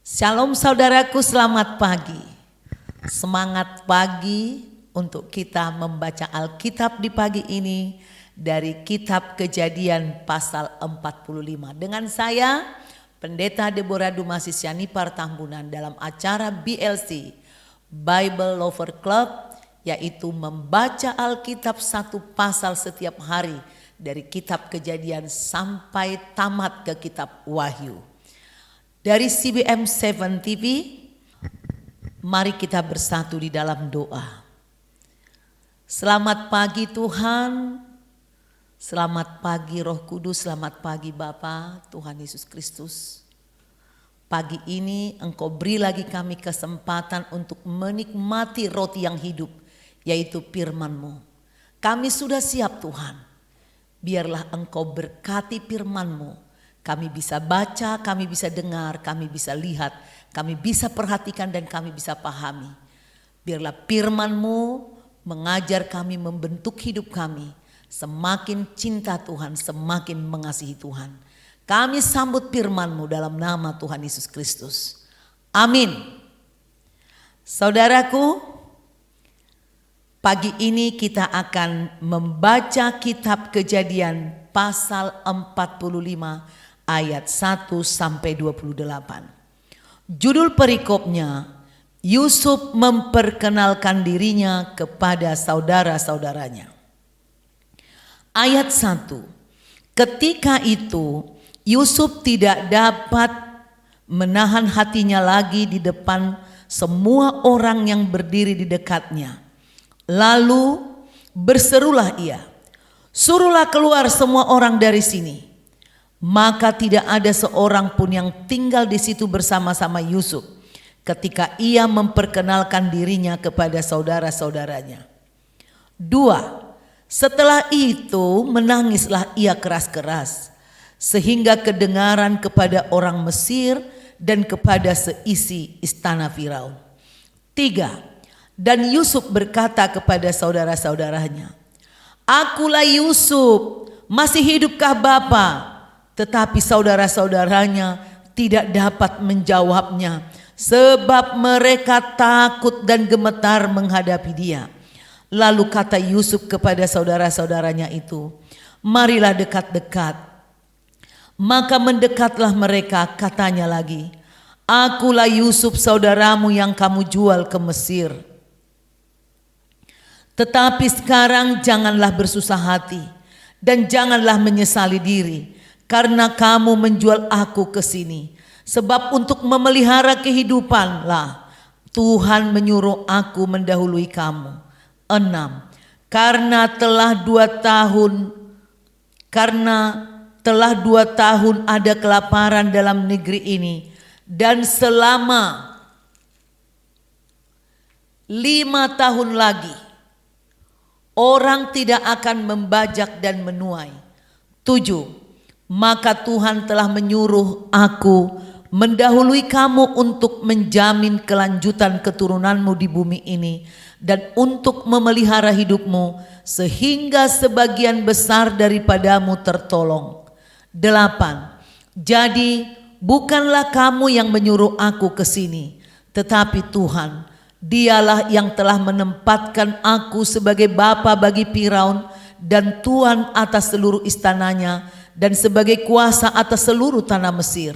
Shalom saudaraku, selamat pagi. Semangat pagi untuk kita membaca Alkitab di pagi ini dari kitab Kejadian pasal 45. Dengan saya, Pendeta Deborah Dumasi Sianipar Tambunan dalam acara BLC, Bible Lover Club, yaitu membaca Alkitab satu pasal setiap hari dari kitab Kejadian sampai tamat ke kitab Wahyu. Dari CBM 7 TV, mari kita bersatu di dalam doa. Selamat pagi Tuhan, selamat pagi Roh Kudus, selamat pagi Bapa Tuhan Yesus Kristus. Pagi ini Engkau beri lagi kami kesempatan untuk menikmati roti yang hidup, yaitu firman-Mu. Kami sudah siap Tuhan, biarlah Engkau berkati firman-Mu. Kami bisa baca, kami bisa dengar, kami bisa lihat, kami bisa perhatikan dan kami bisa pahami. Biarlah firman-Mu mengajar kami, membentuk hidup kami. Semakin cinta Tuhan, semakin mengasihi Tuhan. Kami sambut firman-Mu dalam nama Tuhan Yesus Kristus. Amin. Saudaraku, pagi ini kita akan membaca kitab Kejadian pasal 45 ayat 1 sampai 28. Judul perikopnya, Yusuf memperkenalkan dirinya kepada saudara-saudaranya. Ayat 1. Ketika itu Yusuf tidak dapat menahan hatinya lagi di depan semua orang yang berdiri di dekatnya. Lalu berserulah ia, "Suruhlah keluar semua orang dari sini." Maka tidak ada seorang pun yang tinggal di situ bersama-sama Yusuf ketika ia memperkenalkan dirinya kepada saudara-saudaranya. 2. Setelah itu menangislah ia keras-keras sehingga kedengaran kepada orang Mesir dan kepada seisi istana Firaun. 3. Dan Yusuf berkata kepada saudara-saudaranya, "Akulah Yusuf, masih hidupkah Bapa?" Tetapi saudara-saudaranya tidak dapat menjawabnya, sebab mereka takut dan gemetar menghadapi dia. Lalu kata Yusuf kepada saudara-saudaranya itu, "Marilah dekat-dekat." Maka mendekatlah mereka, katanya lagi, "Akulah Yusuf saudaramu yang kamu jual ke Mesir. Tetapi sekarang janganlah bersusah hati dan janganlah menyesali diri, karena kamu menjual aku ke sini. Sebab untuk memelihara kehidupanlah Tuhan menyuruh aku mendahului kamu." 6. Karena telah 2 tahun ada kelaparan dalam negeri ini, dan selama 5 tahun lagi orang tidak akan membajak dan menuai. 7. Maka Tuhan telah menyuruh aku mendahului kamu untuk menjamin kelanjutan keturunanmu di bumi ini dan untuk memelihara hidupmu sehingga sebagian besar daripadamu tertolong. 8. Jadi bukanlah kamu yang menyuruh aku ke sini, tetapi Tuhan, Dialah yang telah menempatkan aku sebagai bapa bagi Firaun dan tuan atas seluruh istananya dan sebagai kuasa atas seluruh tanah Mesir.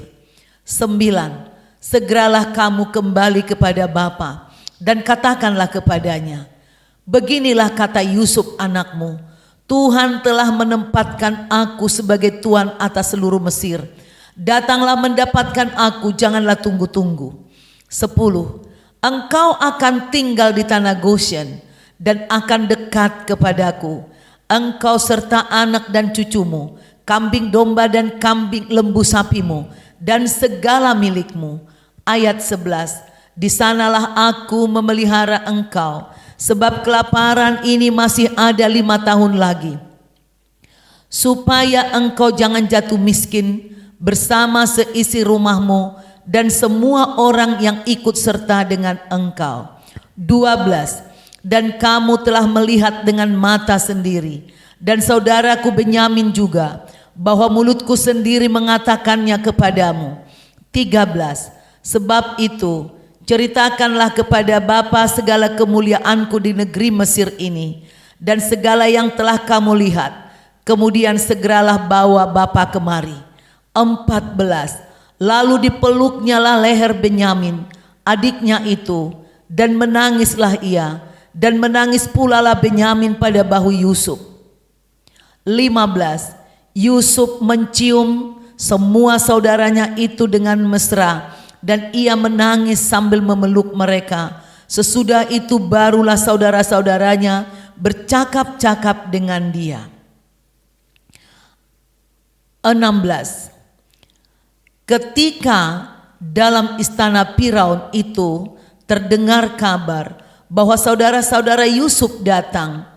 9. Segeralah kamu kembali kepada bapa dan katakanlah kepadanya, "Beginilah kata Yusuf anakmu, Tuhan telah menempatkan aku sebagai tuan atas seluruh Mesir. Datanglah mendapatkan aku, janganlah tunggu-tunggu." 10. Engkau akan tinggal di tanah Goshen dan akan dekat kepadaku, engkau serta anak dan cucumu, kambing domba dan kambing lembu sapimu, dan segala milikmu. Ayat 11. Di sanalah aku memelihara engkau, sebab kelaparan ini masih ada 5 tahun lagi, supaya engkau jangan jatuh miskin bersama seisi rumahmu dan semua orang yang ikut serta dengan engkau. 12. Dan kamu telah melihat dengan mata sendiri, dan saudaraku Benyamin juga, bahwa mulutku sendiri mengatakannya kepadamu. 13. Sebab itu, ceritakanlah kepada Bapa segala kemuliaanku di negeri Mesir ini, dan segala yang telah kamu lihat. Kemudian segeralah bawa Bapa kemari. 14. Lalu dipeluknya lah leher Benyamin, adiknya itu, dan menangislah ia, dan menangis pula lah Benyamin pada bahu Yusuf. 15. Yusuf mencium semua saudaranya itu dengan mesra, dan ia menangis sambil memeluk mereka. Sesudah itu barulah saudara-saudaranya bercakap-cakap dengan dia. 16. Ketika dalam istana Firaun itu terdengar kabar bahwa saudara-saudara Yusuf datang,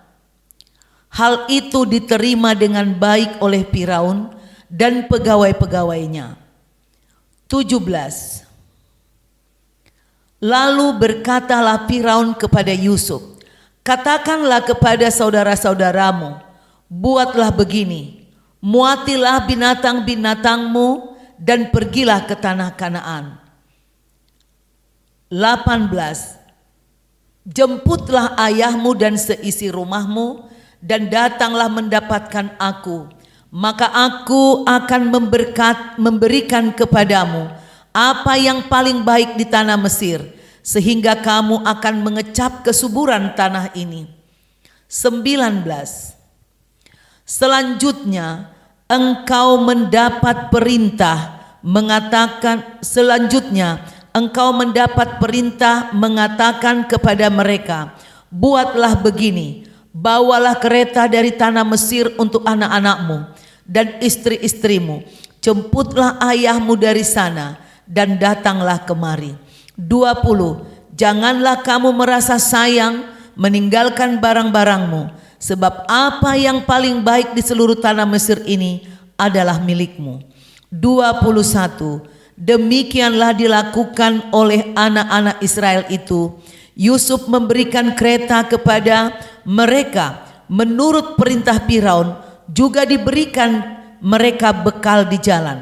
hal itu diterima dengan baik oleh Firaun dan pegawai-pegawainya. 17. Lalu berkatalah Firaun kepada Yusuf, katakanlah kepada saudara-saudaramu, buatlah begini, muatilah binatang-binatangmu dan pergilah ke tanah Kanaan. 18. Jemputlah ayahmu dan seisi rumahmu, dan datanglah mendapatkan aku, maka aku akan memberikan kepadamu apa yang paling baik di tanah Mesir, sehingga kamu akan mengecap kesuburan tanah ini. 19. Selanjutnya engkau mendapat perintah mengatakan kepada mereka, buatlah begini, bawalah kereta dari tanah Mesir untuk anak-anakmu dan istri-istrimu, jemputlah ayahmu dari sana dan datanglah kemari. 20. Janganlah kamu merasa sayang meninggalkan barang-barangmu, sebab apa yang paling baik di seluruh tanah Mesir ini adalah milikmu. 21. Demikianlah dilakukan oleh anak-anak Israel itu. Yusuf memberikan kereta kepada mereka menurut perintah Firaun, juga diberikan mereka bekal di jalan.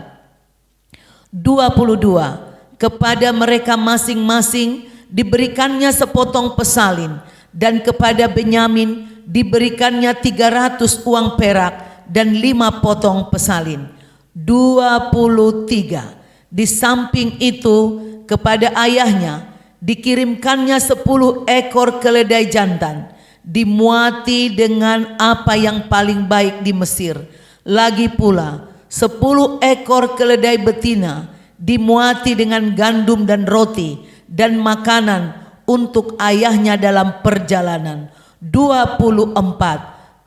22. Kepada mereka masing-masing diberikannya sepotong pesalin, dan kepada Benyamin diberikannya 300 uang perak dan 5 potong pesalin. 23. Di samping itu kepada ayahnya dikirimkannya 10 ekor keledai jantan, dimuati dengan apa yang paling baik di Mesir. Lagi pula 10 ekor keledai betina, dimuati dengan gandum dan roti dan makanan untuk ayahnya dalam perjalanan. 24.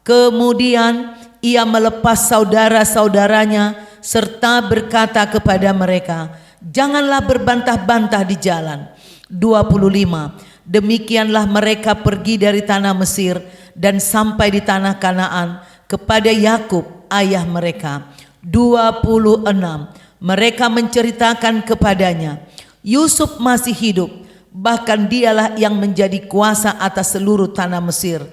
Kemudian ia melepas saudara-saudaranya serta berkata kepada mereka, janganlah berbantah-bantah di jalan. 25. Demikianlah mereka pergi dari tanah Mesir dan sampai di tanah Kanaan kepada Yakub ayah mereka. 26. Mereka menceritakan kepadanya, Yusuf masih hidup, bahkan dialah yang menjadi kuasa atas seluruh tanah Mesir.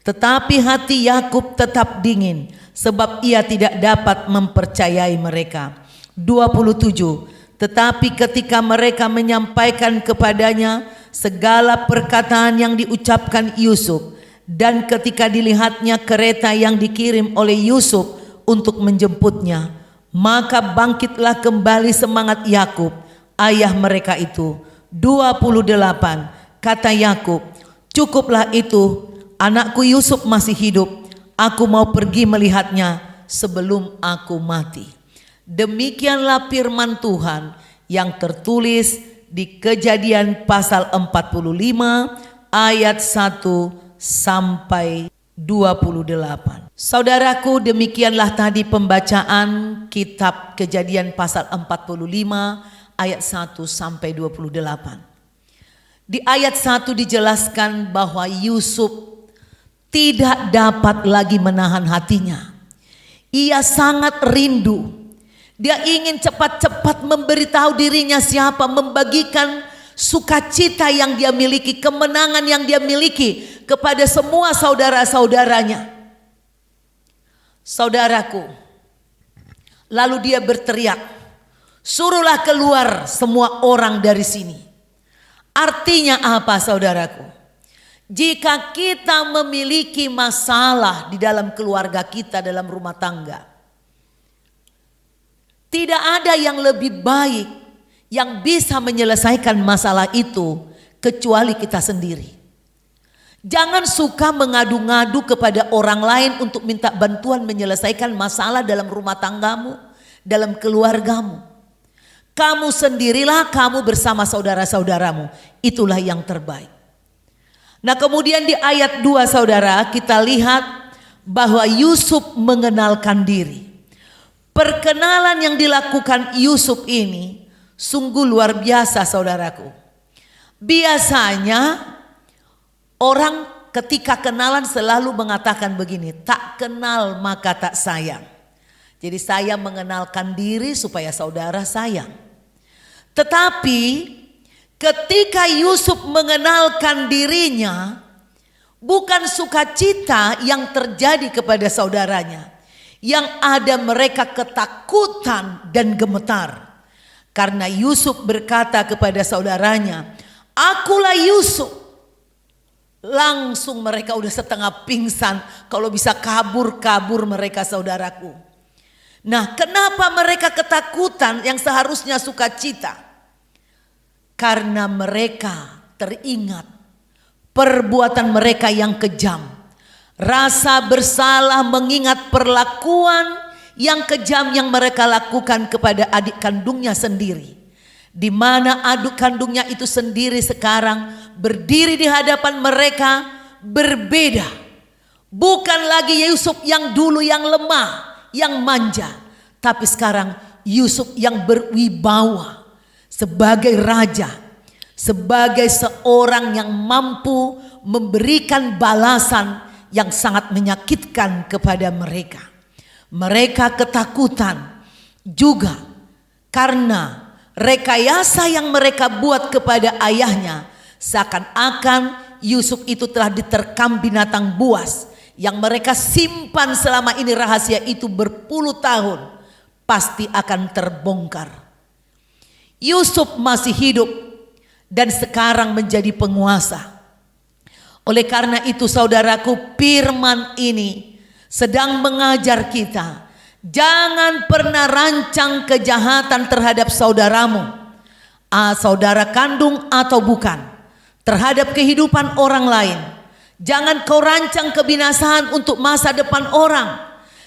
Tetapi hati Yakub tetap dingin, sebab ia tidak dapat mempercayai mereka. 27. Tetapi ketika mereka menyampaikan kepadanya segala perkataan yang diucapkan Yusuf, dan ketika dilihatnya kereta yang dikirim oleh Yusuf untuk menjemputnya, maka bangkitlah kembali semangat Yakub ayah mereka itu. 28. Kata Yakub, cukuplah itu, anakku Yusuf masih hidup, aku mau pergi melihatnya sebelum aku mati. Demikianlah firman Tuhan yang tertulis di Kejadian pasal 45 ayat 1 sampai 28. Saudaraku, demikianlah tadi pembacaan kitab Kejadian pasal 45 ayat 1 sampai 28. Di ayat 1 dijelaskan bahwa Yusuf tidak dapat lagi menahan hatinya. Ia sangat rindu. Dia ingin cepat-cepat memberitahu dirinya siapa, membagikan sukacita yang dia miliki, kemenangan yang dia miliki kepada semua saudara-saudaranya. Saudaraku, lalu dia berteriak, Suruhlah keluar semua orang dari sini. Artinya apa, saudaraku? Jika kita memiliki masalah di dalam keluarga kita, dalam rumah tangga, tidak ada yang lebih baik yang bisa menyelesaikan masalah itu kecuali kita sendiri. Jangan suka mengadu-ngadu kepada orang lain untuk minta bantuan menyelesaikan masalah dalam rumah tanggamu, dalam keluargamu. Kamu sendirilah, kamu bersama saudara-saudaramu. Itulah yang terbaik. Nah, kemudian di ayat 2, saudara, kita lihat bahwa Yusuf mengenalkan diri. Perkenalan yang dilakukan Yusuf ini sungguh luar biasa, saudaraku. Biasanya orang ketika kenalan selalu mengatakan begini, tak kenal maka tak sayang. Jadi saya mengenalkan diri supaya saudara sayang. Tetapi ketika Yusuf mengenalkan dirinya, bukan sukacita yang terjadi kepada saudaranya. Yang ada mereka ketakutan dan gemetar. Karena Yusuf berkata kepada saudaranya, "Akulah Yusuf." Langsung mereka udah setengah pingsan. Kalau bisa kabur mereka, saudaraku. Nah, kenapa mereka ketakutan yang seharusnya sukacita? Karena mereka teringat perbuatan mereka yang kejam. Rasa bersalah mengingat perlakuan yang kejam yang mereka lakukan kepada adik kandungnya sendiri. Di mana adik kandungnya itu sendiri sekarang berdiri di hadapan mereka berbeda. Bukan lagi Yusuf yang dulu yang lemah, yang manja. Tapi sekarang Yusuf yang berwibawa. Sebagai raja, sebagai seorang yang mampu memberikan balasan yang sangat menyakitkan kepada mereka. Mereka ketakutan juga karena rekayasa yang mereka buat kepada ayahnya. Seakan-akan Yusuf itu telah diterkam binatang buas yang mereka simpan selama ini, rahasia itu berpuluh tahun pasti akan terbongkar. Yusuf masih hidup dan sekarang menjadi penguasa. Oleh karena itu, saudaraku, firman ini sedang mengajar kita, jangan pernah rancang kejahatan terhadap saudaramu, saudara kandung atau bukan, terhadap kehidupan orang lain. Jangan kau rancang kebinasaan untuk masa depan orang.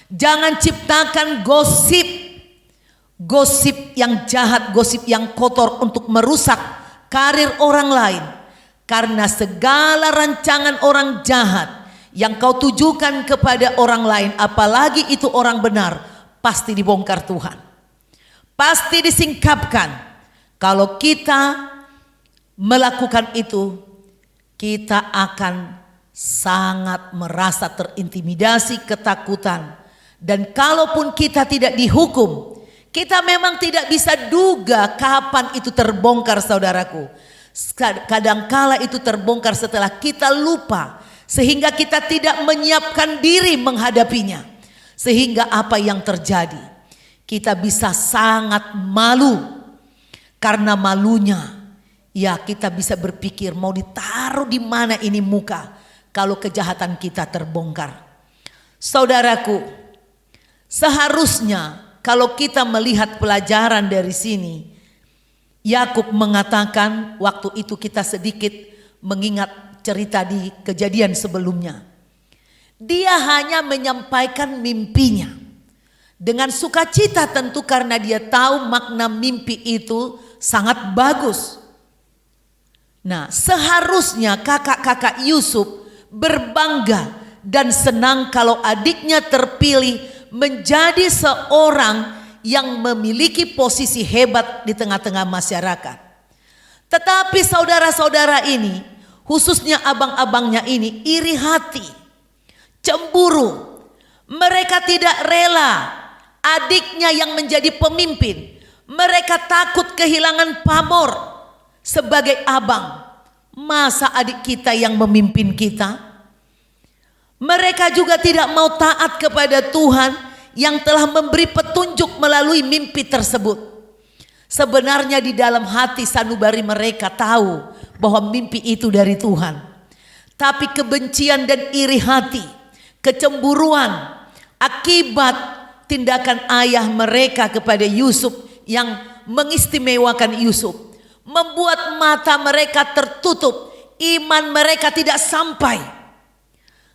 Jangan ciptakan gosip yang jahat, gosip yang kotor untuk merusak karir orang lain. Karena segala rancangan orang jahat yang kau tujukan kepada orang lain, apalagi itu orang benar, pasti dibongkar Tuhan. Pasti disingkapkan. Kalau kita melakukan itu, kita akan sangat merasa terintimidasi, ketakutan. Dan kalaupun kita tidak dihukum, kita memang tidak bisa duga kapan itu terbongkar, saudaraku. Kadangkala itu terbongkar setelah kita lupa, sehingga kita tidak menyiapkan diri menghadapinya. Sehingga apa yang terjadi? Kita bisa sangat malu. Karena malunya, ya kita bisa berpikir mau ditaruh di mana ini muka kalau kejahatan kita terbongkar. Saudaraku, seharusnya kalau kita melihat pelajaran dari sini, Yakub mengatakan waktu itu kita sedikit mengingat cerita di kejadian sebelumnya. Dia hanya menyampaikan mimpinya dengan sukacita tentu karena dia tahu makna mimpi itu sangat bagus. Nah, seharusnya kakak-kakak Yusuf berbangga dan senang kalau adiknya terpilih menjadi seorang yang memiliki posisi hebat di tengah-tengah masyarakat. Tetapi saudara-saudara ini, khususnya abang-abangnya ini, iri hati, cemburu. Mereka tidak rela adiknya yang menjadi pemimpin. Mereka takut kehilangan pamor sebagai abang. Masa adik kita yang memimpin kita? Mereka juga tidak mau taat kepada Tuhan yang telah memberi petunjuk melalui mimpi tersebut. Sebenarnya di dalam hati sanubari mereka tahu bahwa mimpi itu dari Tuhan. Tapi kebencian dan iri hati, kecemburuan akibat tindakan ayah mereka kepada Yusuf yang mengistimewakan Yusuf membuat mata mereka tertutup, iman mereka tidak sampai.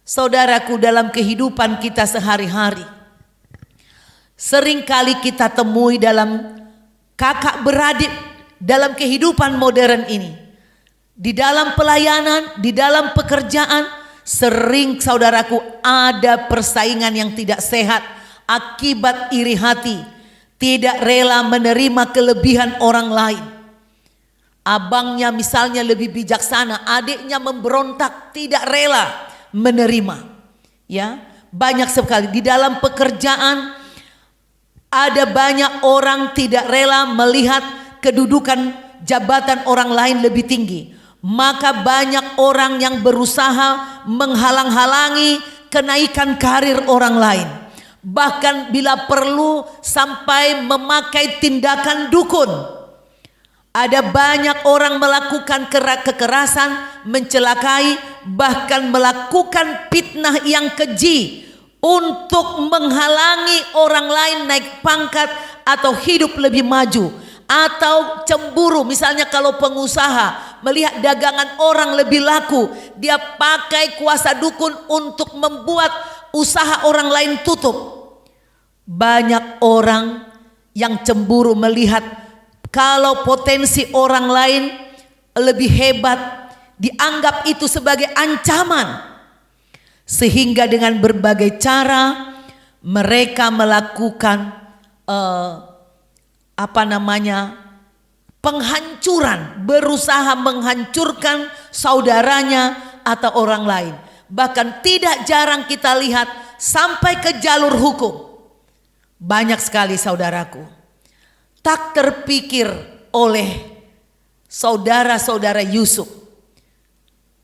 Saudaraku, dalam kehidupan kita sehari-hari seringkali kita temui dalam kakak beradik dalam kehidupan modern ini. Di dalam pelayanan, di dalam pekerjaan, sering saudaraku ada persaingan yang tidak sehat akibat iri hati, tidak rela menerima kelebihan orang lain. Abangnya misalnya lebih bijaksana, adiknya memberontak, tidak rela menerima. Ya, banyak sekali di dalam pekerjaan ada banyak orang tidak rela melihat kedudukan jabatan orang lain lebih tinggi. Maka banyak orang yang berusaha menghalang-halangi kenaikan karir orang lain. Bahkan bila perlu sampai memakai tindakan dukun. Ada banyak orang melakukan kekerasan, mencelakai, bahkan melakukan fitnah yang keji untuk menghalangi orang lain naik pangkat atau hidup lebih maju. Atau cemburu, misalnya kalau pengusaha melihat dagangan orang lebih laku, dia pakai kuasa dukun untuk membuat usaha orang lain tutup. Banyak orang yang cemburu melihat kalau potensi orang lain lebih hebat, dianggap itu sebagai ancaman. Sehingga dengan berbagai cara mereka melakukan penghancuran, berusaha menghancurkan saudaranya atau orang lain. Bahkan tidak jarang kita lihat sampai ke jalur hukum. Banyak sekali saudaraku, tak terpikir oleh saudara-saudara Yusuf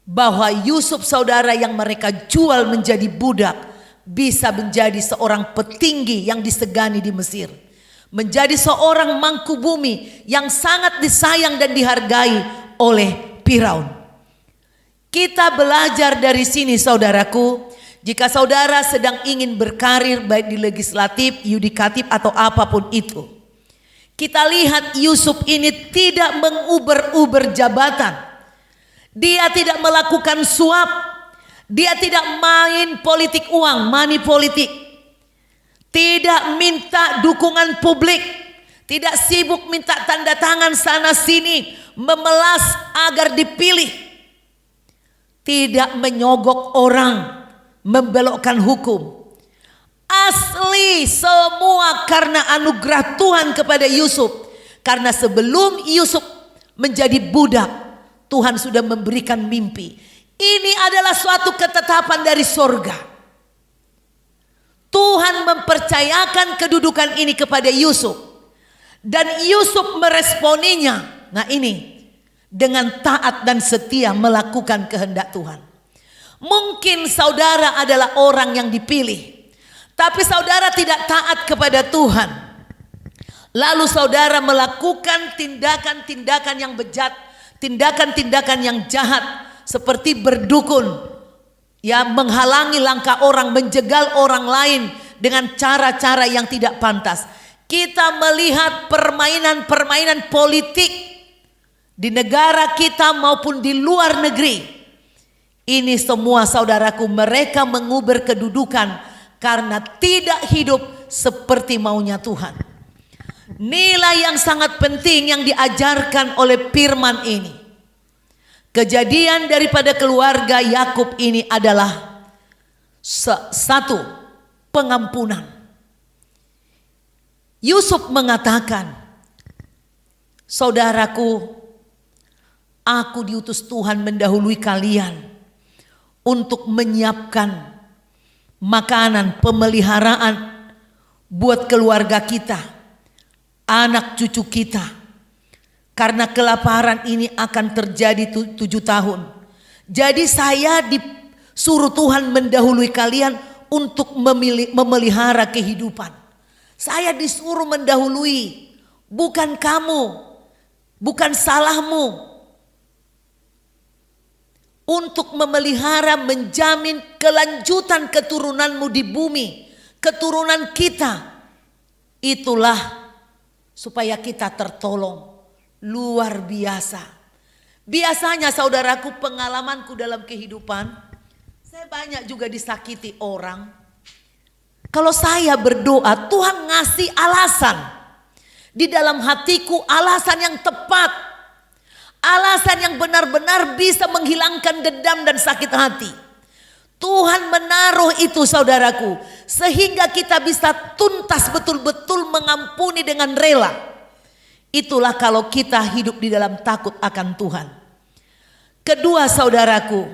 bahwa Yusuf saudara yang mereka jual menjadi budak bisa menjadi seorang petinggi yang disegani di Mesir. Menjadi seorang mangku bumi yang sangat disayang dan dihargai oleh Firaun. Kita belajar dari sini saudaraku. Jika saudara sedang ingin berkarir baik di legislatif, yudikatif atau apapun itu. Kita lihat Yusuf ini tidak menguber-uber jabatan. Dia tidak melakukan suap. Dia tidak main politik uang, money politik. Tidak minta dukungan publik, tidak sibuk minta tanda tangan sana sini, memelas agar dipilih. Tidak menyogok orang, membelokkan hukum. Asli semua karena anugerah Tuhan kepada Yusuf. Karena sebelum Yusuf menjadi budak, Tuhan sudah memberikan mimpi. Ini adalah suatu ketetapan dari sorga. Tuhan mempercayakan kedudukan ini kepada Yusuf. Dan Yusuf meresponinya. Nah ini, dengan taat dan setia melakukan kehendak Tuhan. Mungkin saudara adalah orang yang dipilih, tapi saudara tidak taat kepada Tuhan. Lalu saudara melakukan tindakan-tindakan yang bejat, tindakan-tindakan yang jahat, seperti berdukun, ya, menghalangi langkah orang, menjegal orang lain dengan cara-cara yang tidak pantas. Kita melihat permainan-permainan politik di negara kita maupun di luar negeri. Ini semua saudaraku, mereka mengubur kedudukan karena tidak hidup seperti maunya Tuhan. Nilai yang sangat penting yang diajarkan oleh firman ini. Kejadian daripada keluarga Yakub ini adalah satu, pengampunan. Yusuf mengatakan, saudaraku, aku diutus Tuhan mendahului kalian untuk menyiapkan makanan, pemeliharaan buat keluarga kita, anak cucu kita. Karena kelaparan ini akan terjadi 7 tahun. Jadi saya disuruh Tuhan mendahului kalian untuk memelihara kehidupan. Saya disuruh mendahului bukan kamu, bukan salahmu untuk memelihara, menjamin kelanjutan keturunanmu di bumi, keturunan kita. Itulah supaya kita tertolong. Luar biasa. Biasanya saudaraku, pengalamanku dalam kehidupan, saya banyak juga disakiti orang. Kalau saya berdoa, Tuhan ngasih alasan. Di dalam hatiku alasan yang tepat. Alasan yang benar-benar bisa menghilangkan dendam dan sakit hati. Tuhan menaruh itu saudaraku, sehingga kita bisa tuntas betul-betul mengampuni dengan rela. Itulah kalau kita hidup di dalam takut akan Tuhan. Kedua saudaraku,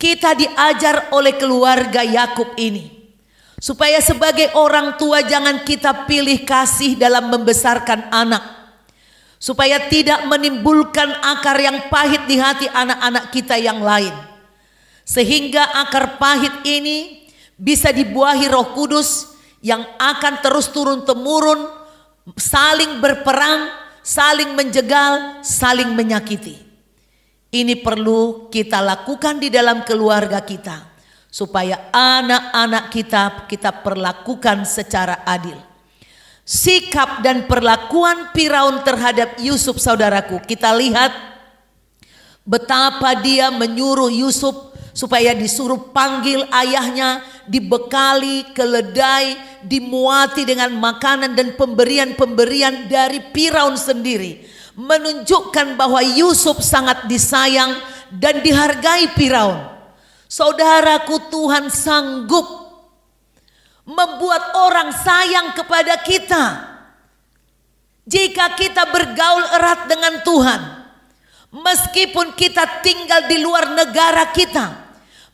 kita diajar oleh keluarga Yakub ini, supaya sebagai orang tua jangan kita pilih kasih dalam membesarkan anak, supaya tidak menimbulkan akar yang pahit di hati anak-anak kita yang lain. Sehingga akar pahit ini bisa dibuahi Roh Kudus yang akan terus turun-temurun, saling berperang, saling menjegal, saling menyakiti. Ini perlu kita lakukan di dalam keluarga kita, supaya anak-anak kita perlakukan secara adil. Sikap dan perlakuan Firaun terhadap Yusuf saudaraku, kita lihat betapa dia menyuruh Yusuf supaya disuruh panggil ayahnya, dibekali, keledai, dimuati dengan makanan dan pemberian-pemberian dari Firaun sendiri, menunjukkan bahwa Yusuf sangat disayang dan dihargai Firaun. Saudaraku, Tuhan sanggup membuat orang sayang kepada kita jika kita bergaul erat dengan Tuhan. Meskipun kita tinggal di luar negara kita,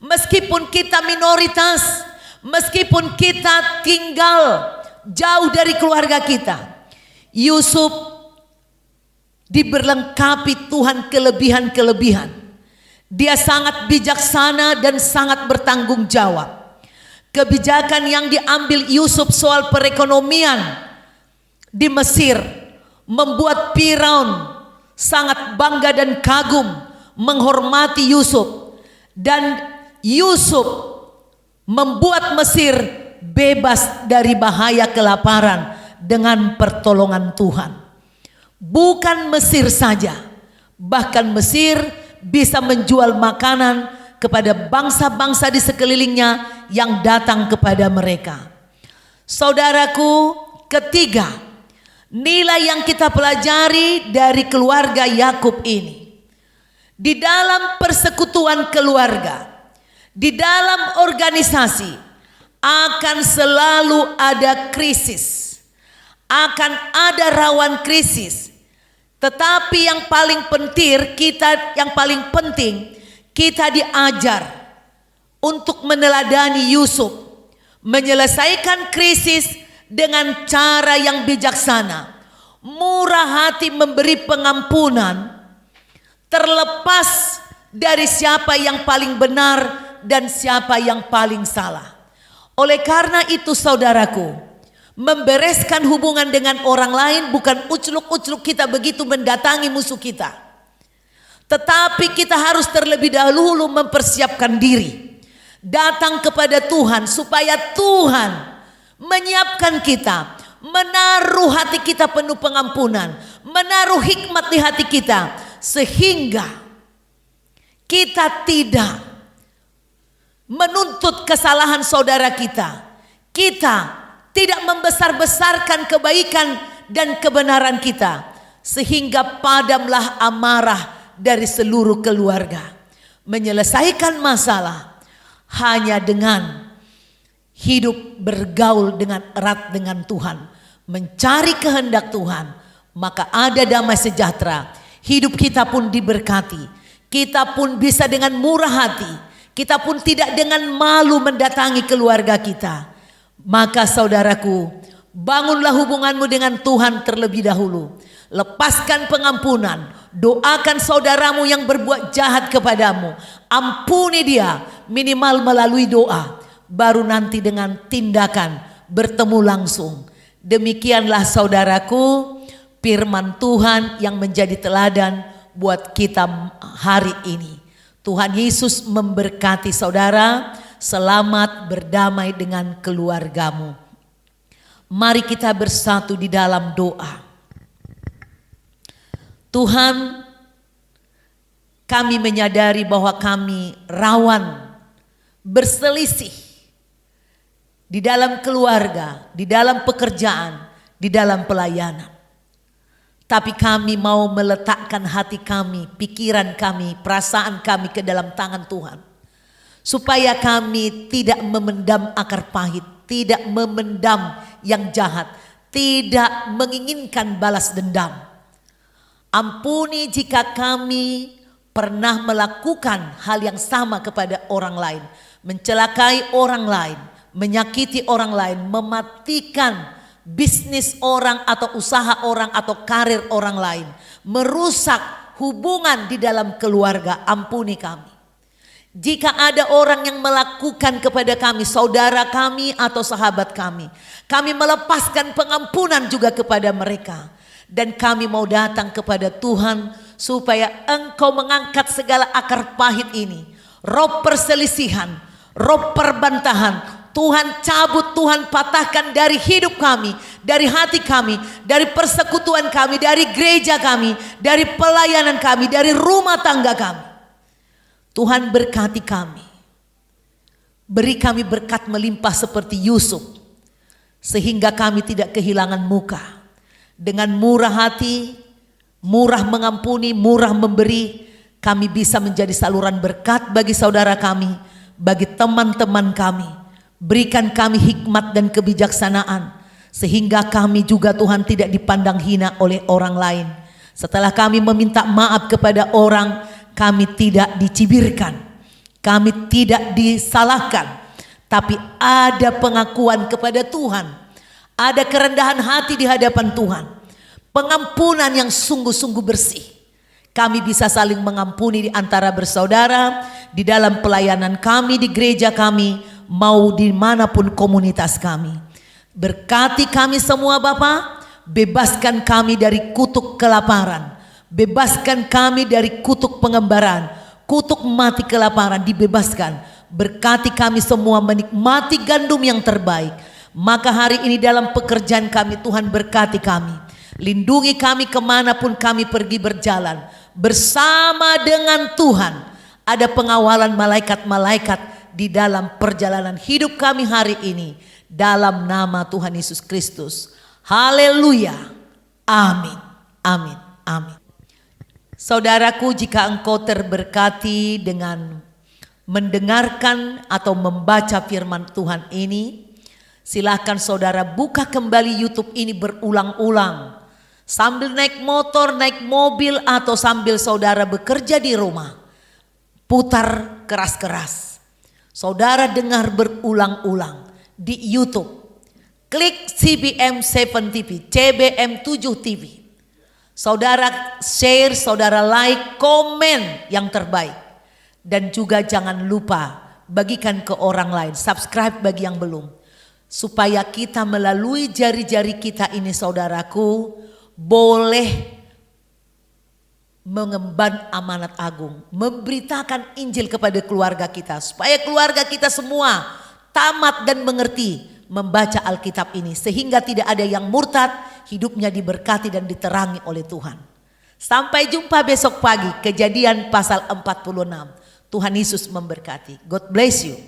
meskipun kita minoritas, meskipun kita tinggal jauh dari keluarga kita, Yusuf diberlengkapi Tuhan kelebihan-kelebihan. Dia sangat bijaksana dan sangat bertanggung jawab. Kebijakan yang diambil Yusuf soal perekonomian di Mesir membuat Firaun sangat bangga dan kagum, menghormati Yusuf, dan Yusuf membuat Mesir bebas dari bahaya kelaparan dengan pertolongan Tuhan. Bukan Mesir saja, bahkan Mesir bisa menjual makanan kepada bangsa-bangsa di sekelilingnya yang datang kepada mereka. Saudaraku, ketiga, nilai yang kita pelajari dari keluarga Yakub ini, di dalam persekutuan keluarga, di dalam organisasi, akan selalu ada krisis, akan ada rawan krisis. Tetapi yang paling penting kita diajar untuk meneladani Yusuf, menyelesaikan krisis dengan cara yang bijaksana, murah hati memberi pengampunan, terlepas dari siapa yang paling benar dan siapa yang paling salah. Oleh karena itu saudaraku, membereskan hubungan dengan orang lain bukan ucluk-ucluk kita begitu mendatangi musuh kita. Tetapi kita harus terlebih dahulu mempersiapkan diri, datang kepada Tuhan supaya Tuhan menyiapkan kita, menaruh hati kita penuh pengampunan, menaruh hikmat di hati kita, sehingga kita tidak menuntut kesalahan saudara kita, kita tidak membesar-besarkan kebaikan dan kebenaran kita, sehingga padamlah amarah dari seluruh keluarga. Menyelesaikan masalah hanya dengan hidup bergaul dengan erat dengan Tuhan, mencari kehendak Tuhan, maka ada damai sejahtera. Hidup kita pun diberkati, kita pun bisa dengan murah hati, kita pun tidak dengan malu mendatangi keluarga kita. Maka saudaraku, bangunlah hubunganmu dengan Tuhan terlebih dahulu. Lepaskan pengampunan, doakan saudaramu yang berbuat jahat kepadamu, ampuni dia minimal melalui doa, baru nanti dengan tindakan bertemu langsung. Demikianlah saudaraku, firman Tuhan yang menjadi teladan buat kita hari ini. Tuhan Yesus memberkati saudara. Selamat berdamai dengan keluargamu. Mari kita bersatu di dalam doa. Tuhan, kami menyadari bahwa kami rawan berselisih di dalam keluarga, di dalam pekerjaan, di dalam pelayanan. Tapi kami mau meletakkan hati kami, pikiran kami, perasaan kami ke dalam tangan Tuhan. Supaya kami tidak memendam akar pahit, tidak memendam yang jahat, tidak menginginkan balas dendam. Ampuni jika kami pernah melakukan hal yang sama kepada orang lain, mencelakai orang lain, menyakiti orang lain, mematikan bisnis orang atau usaha orang atau karir orang lain, merusak hubungan di dalam keluarga. Ampuni kami. Jika ada orang yang melakukan kepada kami, saudara kami atau sahabat kami melepaskan pengampunan juga kepada mereka. Dan kami mau datang kepada Tuhan supaya Engkau mengangkat segala akar pahit ini. Roh perselisihan, roh perbantahan, Tuhan cabut, Tuhan patahkan dari hidup kami, dari hati kami, dari persekutuan kami, dari gereja kami, dari pelayanan kami, dari rumah tangga kami. Tuhan berkati kami. Beri kami berkat melimpah seperti Yusuf, sehingga kami tidak kehilangan muka. Dengan murah hati, murah mengampuni, murah memberi, kami bisa menjadi saluran berkat bagi saudara kami, bagi teman-teman kami. Berikan kami hikmat dan kebijaksanaan, sehingga kami juga Tuhan tidak dipandang hina oleh orang lain. Setelah kami meminta maaf kepada orang, kami tidak dicibirkan, kami tidak disalahkan, tapi ada pengakuan kepada Tuhan, ada kerendahan hati di hadapan Tuhan, pengampunan yang sungguh-sungguh bersih. Kami bisa saling mengampuni di antara bersaudara, di dalam pelayanan kami, di gereja kami, mau dimanapun komunitas kami. Berkati kami semua Bapa, bebaskan kami dari kutuk kelaparan. Bebaskan kami dari kutuk pengembaraan, kutuk mati kelaparan dibebaskan. Berkati kami semua menikmati gandum yang terbaik. Maka hari ini dalam pekerjaan kami Tuhan berkati kami. Lindungi kami kemanapun kami pergi berjalan. Bersama dengan Tuhan ada pengawalan malaikat-malaikat di dalam perjalanan hidup kami hari ini. Dalam nama Tuhan Yesus Kristus. Haleluya. Amin. Amin. Amin. Saudaraku, jika engkau terberkati dengan mendengarkan atau membaca firman Tuhan ini, silakan saudara buka kembali YouTube ini berulang-ulang. Sambil naik motor, naik mobil, atau sambil saudara bekerja di rumah. Putar keras-keras. Saudara dengar berulang-ulang di YouTube. Klik CBM 7 TV, CBM 7 TV. Saudara share, saudara like, komen yang terbaik. Dan juga jangan lupa bagikan ke orang lain, subscribe bagi yang belum. Supaya kita melalui jari-jari kita ini saudaraku, boleh mengemban amanat agung. Memberitakan Injil kepada keluarga kita. Supaya keluarga kita semua tamat dan mengerti membaca Alkitab ini. Sehingga tidak ada yang murtad, hidupnya diberkati dan diterangi oleh Tuhan. Sampai jumpa besok pagi, Kejadian pasal 46. Tuhan Yesus memberkati. God bless you.